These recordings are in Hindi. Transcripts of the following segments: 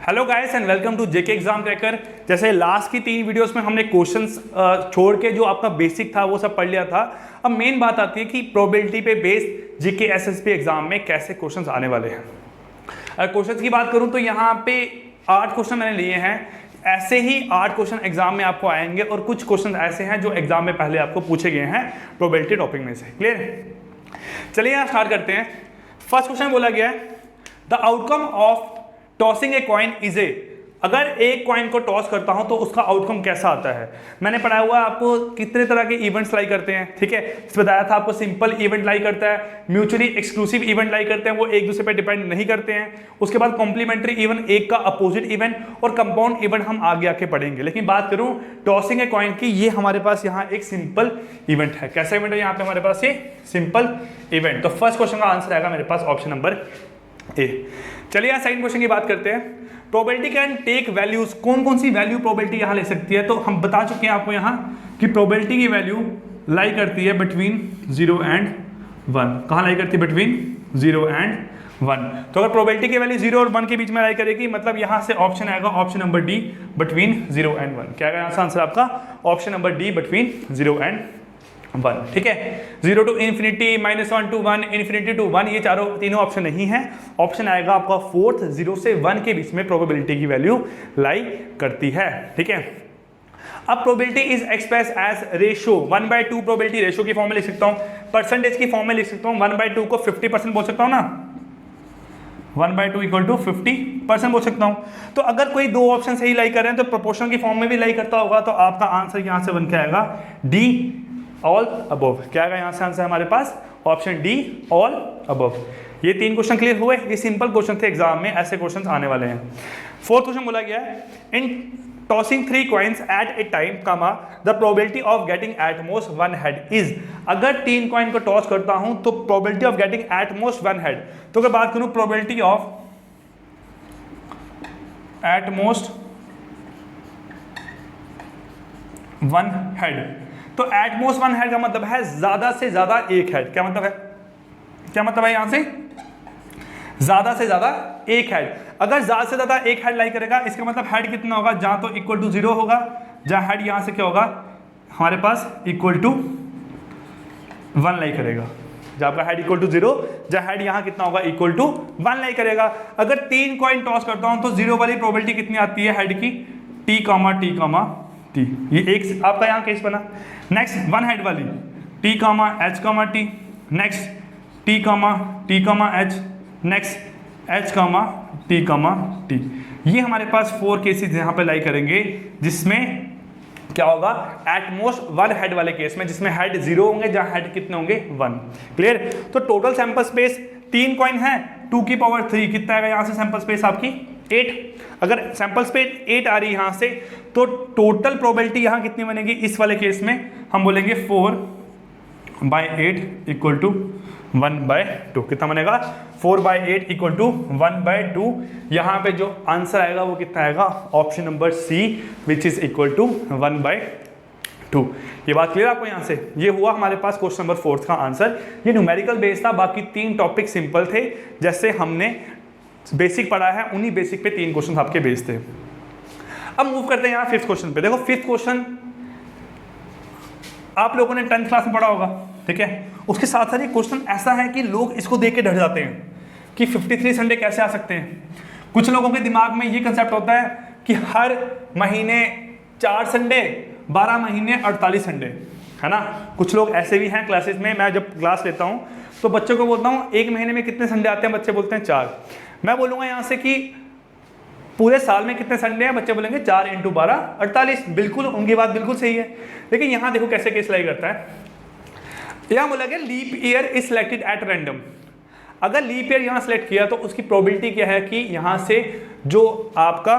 Hello guys and welcome to JK exam cracker. जैसे लास्ट की 3 वीडियोस में हमने क्वेश्चंस छोड़ के जो आपका बेसिक था वो सब पढ़ लिया था। अब मेन बात आती है कि प्रोबेबिलिटी पे बेस्ड जीके एसएसबी एग्जाम में कैसे क्वेश्चंस आने वाले हैं। अगर क्वेश्चंस की बात करूं तो यहाँ पे 8 क्वेश्चन मैंने लिए हैं। ऐसे ही 8 क्वेश्चन एग्जाम में आपको आएंगे और कुछ क्वेश्चन ऐसे हैं जो एग्जाम में पहले आपको पूछे गए हैं प्रोबेबिलिटी टॉपिक में से। क्लियर? चलिए यहाँ स्टार्ट करते हैं। फर्स्ट क्वेश्चन बोला गया है the outcome of tossing a coin is a. अगर एक कॉइन को टॉस करता हूं तो उसका आउटकम कैसा आता है। मैंने पढ़ाया हुआ है आपको कितने तरह के इवेंट्स लाई करते हैं। ठीक है, बताया था आपको सिंपल इवेंट लाई करता है, म्यूचुअली एक्सक्लूसिव इवेंट लाई करते हैं, वो एक दूसरे पर डिपेंड नहीं करते हैं। उसके बाद कॉम्प्लीमेंट्री इवेंट, एक का अपोजिट इवेंट, और कंपाउंड इवेंट हम आगे आके पढ़ेंगे। लेकिन बात करूं टॉसिंग ए कॉइन की, ये हमारे पास यहाँ एक सिंपल इवेंट है। कैसा इवेंट है यहाँ पे हमारे पास? ये सिंपल इवेंट। तो फर्स्ट क्वेश्चन का आंसर आएगा मेरे पास ऑप्शन नंबर ए। चलिए यहाँ सेकंड क्वेश्चन की बात करते हैं। Probability can take values. कौन कौन सी वैल्यू प्रोबेबिलिटी यहाँ ले सकती है? तो हम बता चुके हैं आपको यहाँ कि प्रोबेबिलिटी की वैल्यू लाई करती है बिटवीन 0 एंड 1। कहाँ लाई करती है? Between 0 and 1। तो अगर प्रोबेबिलिटी की वैल्यू 0 और 1 के बीच में लाई करेगी, मतलब यहाँ से ऑप्शन आएगा option number D between 0 and 1। क्या आएगा यहाँ से आंसर आपका? Option number D between 0 and 1। ठीक है, 0 to infinity, -1 to 1, infinity to 1, ये तीनों ऑप्शन नहीं है। ऑप्शन आएगा आपका फोर्थ, 0 से 1 के बीच में प्रोबेबिलिटी की वैल्यू लाई करती है। ठीक है, अब probability is express as ratio 1/2। Probability ratio की फॉर्म में लिख सकता हूँ, परसेंटेज की फॉर्म में लिख सकता हूँ। 1/2 को 50% बोल सकता हूँ ना, 1/2 इक्वल टू 50% बोल सकता हूँ। तो अगर कोई दो ऑप्शन सही लाई कर रहे हैं तो प्रोपोर्शनल की फॉर्म में भी लाई करता होगा, तो आपका आंसर यहाँ से बन के आएगा डी ऑल अबव। क्या आएगा यहाँ से आंसर हमारे पास? Option D all above. ये 3 क्वेश्चन क्लियर हुए। ये सिंपल क्वेश्चन थे, एग्जाम में ऐसे क्वेश्चंस आने वाले हैं। फोर्थ क्वेश्चन बोला गया है in tossing 3 coins at a time comma the probability of getting at most 1 head is. अगर 3 कॉइन को टॉस करता हूं तो probability of getting at most 1 head. तो अगर बात करूं probability of at most 1 head, तो एट मोस्ट 1 हेड का मतलब है ज्यादा से ज्यादा एक हेड। क्या मतलब है? क्या मतलब है यहां से? ज्यादा से ज्यादा एक हेड। अगर ज्यादा से ज्यादा एक हेड लाई करेगा, इसका मतलब हेड कितना होगा? जहां तो इक्वल टू 0 होगा, जहां हेड यहां से क्या होगा हमारे पास? इक्वल टू 1 लाई करेगा। जब आपका हेड इक्वल टू 0, जहां हेड यहां कितना होगा? इक्वल टू 1 लाई करेगा। अगर 3 कॉइन टॉस करता हूं तो 0 वाली प्रोबेबिलिटी कितनी आती है हेड की? टी कामा टी कामा टी। ये एक आपका यहाँ केस बना। नेक्स्ट 1 हेड वाली टी कामा एच कामा टी, नेक्स्ट टी कामा एच, नेक्स्ट एच कामा टी। ये हमारे पास 4 केसेस यहाँ पे लाई करेंगे, जिसमें क्या होगा? एट मोस्ट 1 हेड वाले केस में, जिसमें हेड 0 होंगे, जहाँ हेड कितने होंगे? 1। क्लियर? तो टोटल सैंपल स्पेस 3 कॉइन है, 2 की पावर 3 कितना आएगा यहाँ से सैंपल स्पेस आपकी? 8। अगर सैंपल स्पेस 8 आ रही है यहाँ से, तो टोटल प्रोबेबिलिटी यहाँ कितनी बनेगी? इस वाले केस में हम बोलेंगे 4/8 इक्वल टू 1/2। कितना बनेगा? 4/8 इक्वल टू 1/2। यहाँ पे जो आंसर आएगा वो कितना आएगा? Option number C which is equal to 1/2। ये बात क्लियर आपको यहाँ से? ये हुआ हमारे पास क्वेश्चन नंबर 4 का आंसर। ये न्यूमेरिकल बेस था, बाकी 3 टॉपिक सिंपल थे। जैसे हमने बेसिक पढ़ा है, उन्हीं बेसिक पे 3 क्वेश्चन आपके बेस थे। अब मूव करते हैं यहाँ 5th क्वेश्चन पे। देखो 5th क्वेश्चन आप लोगों ने 10th क्लास में पढ़ा होगा। ठीक है, उसके साथ साथ ये क्वेश्चन ऐसा है कि लोग इसको देख के डर जाते हैं कि 53 संडे कैसे आ सकते हैं। कुछ लोगों के दिमाग में ये कंसेप्ट होता है कि हर महीने 4 संडे, 12 महीने 48 संडे, है ना। कुछ लोग ऐसे भी हैं क्लासेस में। मैं जब क्लास लेता हूँ तो बच्चों को बोलता हूँ 1 महीने में कितने संडे आते हैं? बच्चे बोलते हैं 4। मैं बोलूँगा यहाँ से कि पूरे साल में कितने संडे हैं? बच्चे बोलेंगे 4 × 12 48। बिल्कुल, उनकी बात बिल्कुल सही है। लेकिन यहाँ देखो कैसे केस लाई करता है। यहाँ बोला गया leap year is selected at random. अगर लीप ईयर यहाँ सिलेक्ट किया तो उसकी प्रोबेबिलिटी क्या है कि यहाँ से जो आपका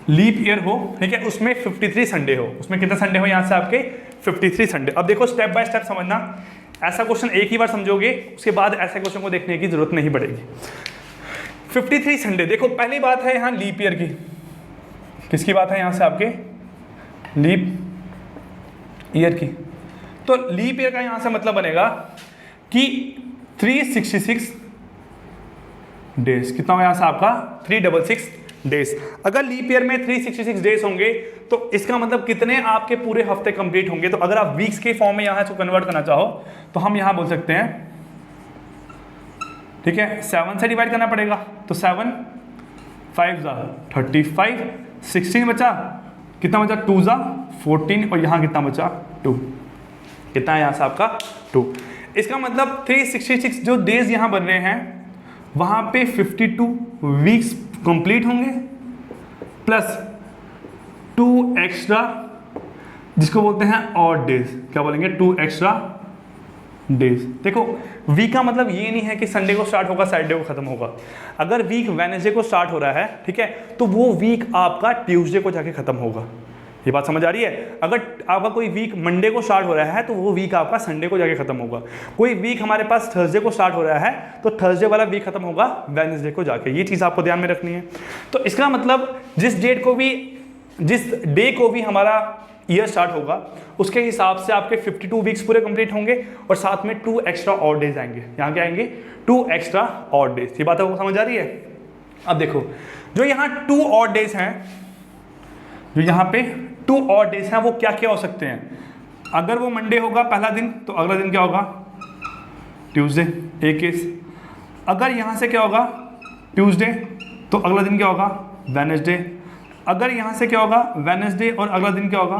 लीप ईयर हो, ठीक है, उसमें 53 संडे हो। उसमें कितने संडे हो यहाँ से आपके? 53 संडे। अब देखो स्टेप बाय स्टेप समझना। ऐसा क्वेश्चन एक ही बार समझोगे, उसके बाद ऐसे क्वेश्चन को देखने की जरूरत नहीं पड़ेगी। 53 संडे। देखो पहली बात है यहाँ लीप ईयर की। किसकी बात है यहाँ से? आपके लीप ईयर की। तो लीप ईयर का यहाँ से मतलब बनेगा कि 366 डेज। कितना होगा यहाँ से आपका 366 डेज। अगर लीप ईयर में 366 डेज होंगे तो इसका मतलब कितने आपके पूरे हफ्ते कंप्लीट होंगे। तो अगर आप वीक्स के फॉर्म में यहाँ से कन्वर्ट करना चाहो तो हम यहाँ बोल सकते हैं, ठीक है, 7 से डिवाइड करना पड़ेगा। तो 7 5 जा 35, 16 बचा, कितना बचा 2 जा 14 और यहाँ कितना बचा 2। कितना है यहाँ से आपका 2। इसका मतलब 366 जो डेज यहाँ बन रहे हैं वहाँ पे 52 वीक्स कंप्लीट होंगे प्लस 2 एक्स्ट्रा जिसको बोलते हैं ऑड डेज। क्या बोलेंगे 2 एक्स्ट्रा डेज। देखो वीक का मतलब ये नहीं है कि संडे को स्टार्ट होगा सैटरडे को खत्म होगा। अगर वीक वेडनेसडे को स्टार्ट हो रहा है, ठीक है, तो वो वीक आपका ट्यूसडे को जाके खत्म होगा। ये बात समझ आ रही है। अगर आपका कोई वीक मंडे को स्टार्ट हो रहा है तो वो वीक आपका संडे को जाके खत्म होगा। कोई वीक हमारे पास थर्सडे को स्टार्ट हो रहा है तो थर्सडे वाला वीक खत्म होगा वेडनेसडे को जाके। ये चीज़ आपको ध्यान में रखनी है। तो इसका मतलब जिस डे को भी हमारा ईयर स्टार्ट होगा उसके हिसाब से आपके 52 वीक्स पूरे कंप्लीट होंगे और साथ में 2 एक्स्ट्रा ऑड डेज आएंगे। यहाँ क्या आएंगे 2 एक्स्ट्रा ऑड डेज। ये बात आपको समझ आ रही है। अब देखो जो यहाँ 2 ऑड डेज हैं, जो यहाँ पे 2 ऑड डेज हैं वो क्या क्या हो सकते हैं। अगर वो मंडे होगा पहला दिन तो अगला दिन क्या होगा ट्यूसडे, एक केस। अगर यहाँ से क्या होगा ट्यूसडे तो अगला दिन क्या होगा वेडनेसडे। अगर यहाँ से क्या होगा वेडनेसडे और अगला दिन क्या होगा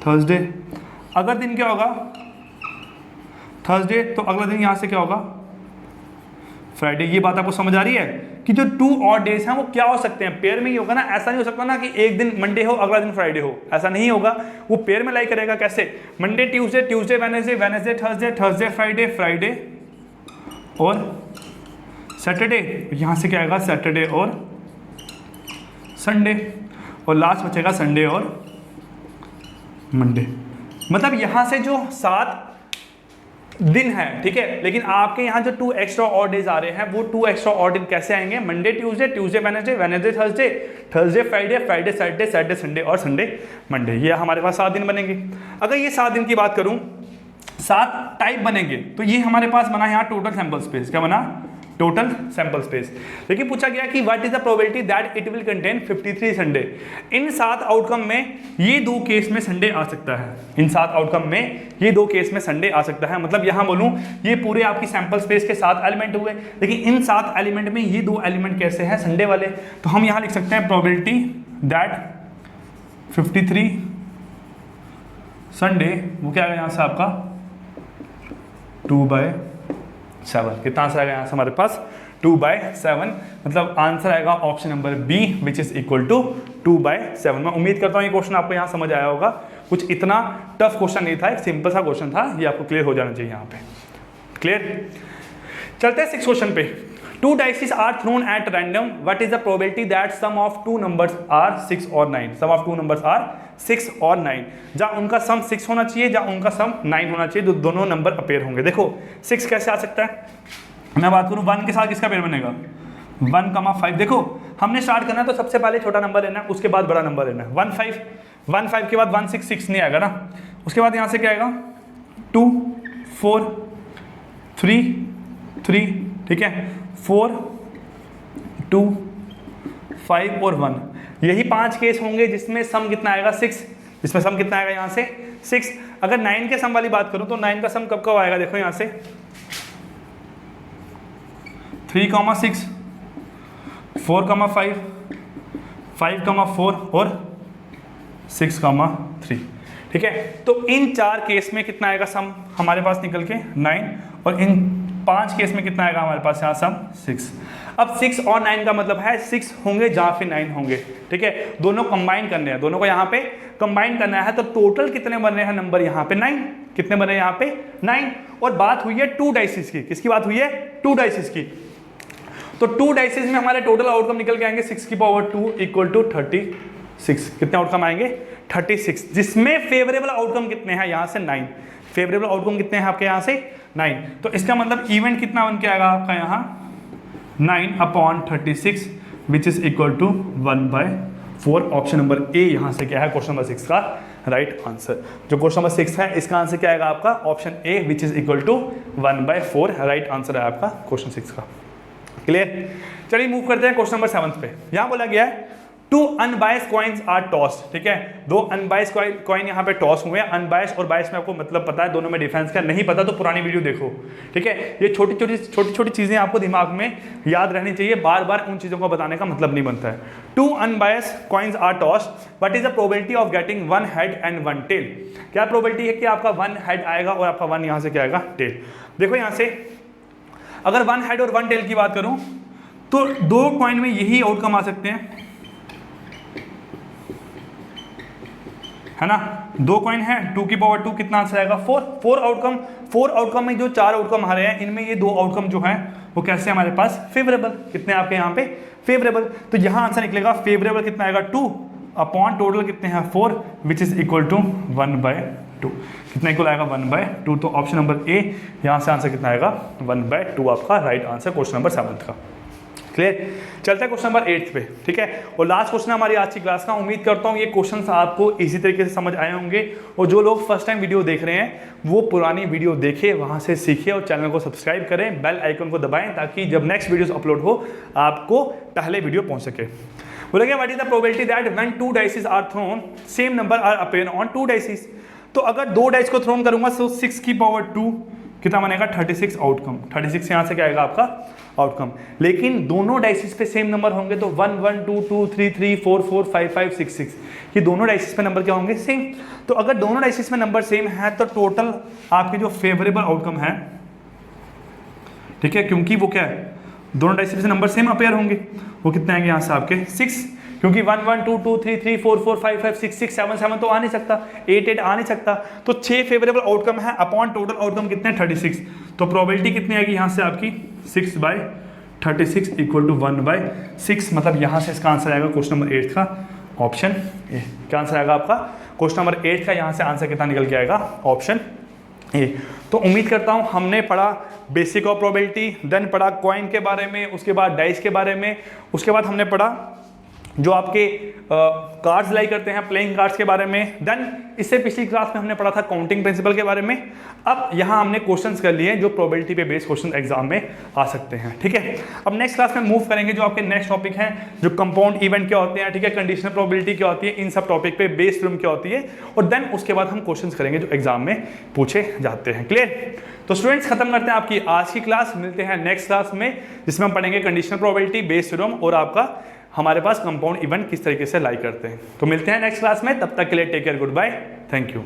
थर्सडे। अगर दिन क्या होगा थर्सडे तो अगला दिन यहाँ से क्या होगा फ्राइडे। ये बात आपको समझ आ रही है कि जो 2 ऑड डेज हैं वो क्या हो सकते हैं, पेयर में ही होगा ना। ऐसा नहीं हो सकता ना कि एक दिन मंडे हो अगला दिन फ्राइडे हो, ऐसा नहीं होगा। वो पेयर में लाई करेगा। कैसे Monday Tuesday, Tuesday Wednesday, Wednesday Thursday, Thursday Friday, Friday और सैटरडे। यहाँ से क्या आएगा सैटरडे और संडे और लास्ट बचेगा संडे और मंडे। मतलब यहाँ से जो 7 दिन है, ठीक है, लेकिन आपके यहाँ जो 2 एक्स्ट्रा ऑड डेज आ रहे हैं वो 2 एक्स्ट्रा ऑड दिन कैसे आएंगे Monday Tuesday, Tuesday Wednesday, Wednesday Thursday, Thursday Friday, Friday Saturday, Saturday Sunday और संडे मंडे। ये हमारे पास 7 दिन बनेंगे। अगर ये 7 दिन की बात करूँ 7 टाइप बनेंगे तो ये हमारे पास बना यहाँ टोटल सैंपल स्पेस। क्या बना टोटल सैंपल स्पेस। लेकिन पूछा गया कि what is the probability that it will contain 53 Sunday. In 7 outcome में ये 2 केस में संडे आ सकता है। इन 7 आउटकम में ये 2 केस में संडे आ सकता है। मतलब यहां बोलूं ये पूरे आपकी सैंपल स्पेस के 7 एलिमेंट हुए, लेकिन इन 7 एलिमेंट में ये 2 एलिमेंट कैसे हैं संडे वाले। तो हम यहां लिख सकते हैं प्रोबेबिलिटी दैट 53 संडे वो क्या आएगा यहाँ से आपका 2/7। कितना आंसर आएगा यहाँ से हमारे पास 2/7। मतलब आंसर आएगा option number B which is equal to 2/7। मैं उम्मीद करता हूँ ये क्वेश्चन आपको यहाँ समझ आया होगा। कुछ इतना टफ क्वेश्चन नहीं था, एक सिंपल सा क्वेश्चन था। ये आपको क्लियर हो जाना चाहिए यहाँ पे। क्लियर। चलते हैं 6 क्वेश्चन पे। 2 dices are thrown at random. What is the probability that sum of 2 numbers are 6 or 9? Sum of 2 numbers are 6 और 9। जहाँ उनका सम 6 होना चाहिए, जहाँ उनका सम 9 होना चाहिए, जो दोनों नंबर अपेयर होंगे। देखो 6 कैसे आ सकता है। मैं बात करूँ 1 के साथ किसका पेयर बनेगा 1,5। देखो हमने स्टार्ट करना है तो सबसे पहले छोटा नंबर लेना है, उसके बाद बड़ा नंबर लेना है। 1 5 के बाद 1 6 6 नहीं आएगा ना। उसके बाद यहाँ से क्या आएगा 2 4 3 3, ठीक है, 4 2 5 और 1। यही 5 केस होंगे जिसमें सम कितना आएगा 6। इसमें सम कितना आएगा यहाँ से 6। अगर 9 के सम वाली बात करूँ तो 9 का सम कब कब आएगा। देखो यहाँ से 3,6 4,5 5,4 और 6,3, ठीक है। तो इन 4 केस में कितना आएगा सम हमारे पास निकल के 9 और इन 5 केस में कितना आएगा हमारे पास यहाँ सम 6। अब 6 और 9 का मतलब है 6 होंगे जहाँ फिर 9 होंगे, ठीक है। दोनों कंबाइन करने हैं, दोनों को यहाँ पे कंबाइन करना है। तो टोटल कितने बन रहे हैं नंबर यहाँ पे 9। कितने बन रहे हैं यहाँ पे 9। और बात हुई है 2 डाइसिस की। किसकी बात हुई है 2 डाइसिस की। तो 2 डाइसिस में हमारे टोटल आउटकम निकल के आएंगे 6 की पावर 2 इक्वल टू 36। कितने आउटकम आएंगे 36, जिसमें फेवरेबल आउटकम कितने हैं यहाँ से 9। फेवरेबल आउटकम कितने हैं आपके यहाँ से 9। तो इसका मतलब इवेंट कितना बन के आएगा आपका यहाँ 9/36 which is equal to 1/4। Option number A यहाँ से क्या है क्वेश्चन नंबर 6 का राइट आंसर। जो क्वेश्चन नंबर 6 है इसका आंसर क्या आएगा आपका option A which is equal to 1/4 right answer है आपका क्वेश्चन 6 का। क्लियर। चलिए मूव करते हैं क्वेश्चन नंबर 7 पे। यहां बोला गया है two unbiased coins are tossed, ठीक है, दो अनबायस्ड कॉइन यहाँ पे टॉस हुए हैं। अनबायस्ड और बायस्ड में आपको मतलब पता है, दोनों में डिफरेंस का नहीं पता तो पुरानी वीडियो देखो, ठीक है। ये छोटी छोटी चीजें आपको दिमाग में याद रहनी चाहिए, बार बार उन चीजों को बताने का मतलब नहीं बनता है। Two unbiased coins are tossed, what is the probability of getting one head and one tail. क्या प्रोबेबिलिटी है कि आपका वन हेड आएगा और आपका वन यहाँ से क्या आएगा, टेल। देखो यहाँ से अगर वन हेड और वन टेल की बात करूं तो दो कॉइन में यही आउटकम आ सकते हैं, है ना। दो कॉइन है, 2 की पावर 2 कितना आंसर आएगा, 4 आउटकम में जो 4 आउटकम आ रहे हैं इनमें ये 2 आउटकम जो है वो कैसे हमारे पास फेवरेबल, कितने आपके यहाँ पे फेवरेबल। तो यहाँ आंसर निकलेगा फेवरेबल कितना आएगा 2 अपॉन टोटल कितने हैं 4 विच इज इक्वल टू 1/2। कितना इक्वल आएगा 1/2। तो ऑप्शन नंबर ए यहाँ से आंसर कितना आएगा 1/2 आपका राइट आंसर क्वेश्चन नंबर 7 का। क्लियर। चलते हैं क्वेश्चन नंबर 8 पे, ठीक है, और लास्ट क्वेश्चन हमारी आज की क्लास का। उम्मीद करता हूँ ये क्वेश्चंस आपको इसी तरीके से समझ आए होंगे, और जो लोग फर्स्ट टाइम वीडियो देख रहे हैं वो पुरानी वीडियो देखें, वहाँ से सीखिए और चैनल को सब्सक्राइब करें, बेल आइकन को दबाएं ताकि जब नेक्स्ट वीडियोस अपलोड हो आपको पहले वीडियो पहुँच सके। बोलेंगे what is the probability that when 2 dices are thrown same number are appear on 2 dices. तो अगर 2 डाइस को थ्रोन करूंगा तो 6 की पावर 2 कितना बनेगा 36 आउटकम। 36 यहाँ से क्या आएगा आपका आउटकम। लेकिन दोनों डाइसिस पे सेम नंबर होंगे तो 1 1 2 2 3 3 4 4 5 5 6 6 ये दोनों डाइसिस पे नंबर क्या होंगे सेम। तो अगर दोनों डाइसिस में नंबर सेम है तो टोटल आपके जो फेवरेबल आउटकम है, ठीक है, क्योंकि वो क्या है दोनों डाइसिस से नंबर सेम अपेयर होंगे, वो कितने आएंगे यहाँ से आपके 6, क्योंकि 1 1 2 2 3 3 4 4 5 5 6 6 7 7 तो आ नहीं सकता, 8 8 आ नहीं सकता। तो 6 फेवरेबल आउटकम है अपॉन टोटल आउटकम कितने 36। तो प्रोबेबिलिटी कितनी आएगी यहाँ से आपकी 6/36 इक्वल टू 1/6। मतलब यहाँ से इसका आंसर आएगा क्वेश्चन नंबर 8 का ऑप्शन ए। क्या आंसर आएगा आपका क्वेश्चन नंबर 8 का, यहाँ से आंसर कितना निकल के आएगा ऑप्शन ए। तो उम्मीद करता हूँ हमने पढ़ा बेसिक ऑफ प्रोबेबिलिटी, देन पढ़ा कॉइन के बारे में, उसके बाद डाइस के बारे में, उसके बाद हमने पढ़ा जो आपके कार्ड्स लाई करते हैं प्लेइंग कार्ड्स के बारे में, देन इससे पिछली क्लास में हमने पढ़ा था काउंटिंग प्रिंसिपल के बारे में। अब यहाँ हमने क्वेश्चंस कर लिए जो प्रोबेबिलिटी पे बेस्ड क्वेश्चन एग्जाम में आ सकते हैं, ठीक है। अब नेक्स्ट क्लास में मूव करेंगे जो आपके नेक्स्ट टॉपिक हैं, जो कंपाउंड इवेंट क्या होते हैं, ठीक है, कंडीशनल प्रोबेबिलिटी क्या होती है, इन सब टॉपिक पे बेस थ्योरम क्या होती है, और देन उसके बाद हम क्वेश्चन करेंगे जो एग्जाम में पूछे जाते हैं। क्लियर। तो स्टूडेंट्स खत्म करते हैं आपकी आज की क्लास, मिलते हैं नेक्स्ट क्लास में जिसमें हम पढ़ेंगे कंडीशनल प्रोबेबिलिटी, बेस थ्योरम और आपका हमारे पास कंपाउंड इवेंट किस तरीके से लाई करते हैं। तो मिलते हैं नेक्स्ट क्लास में, तब तक के लिए take care, goodbye, thank you.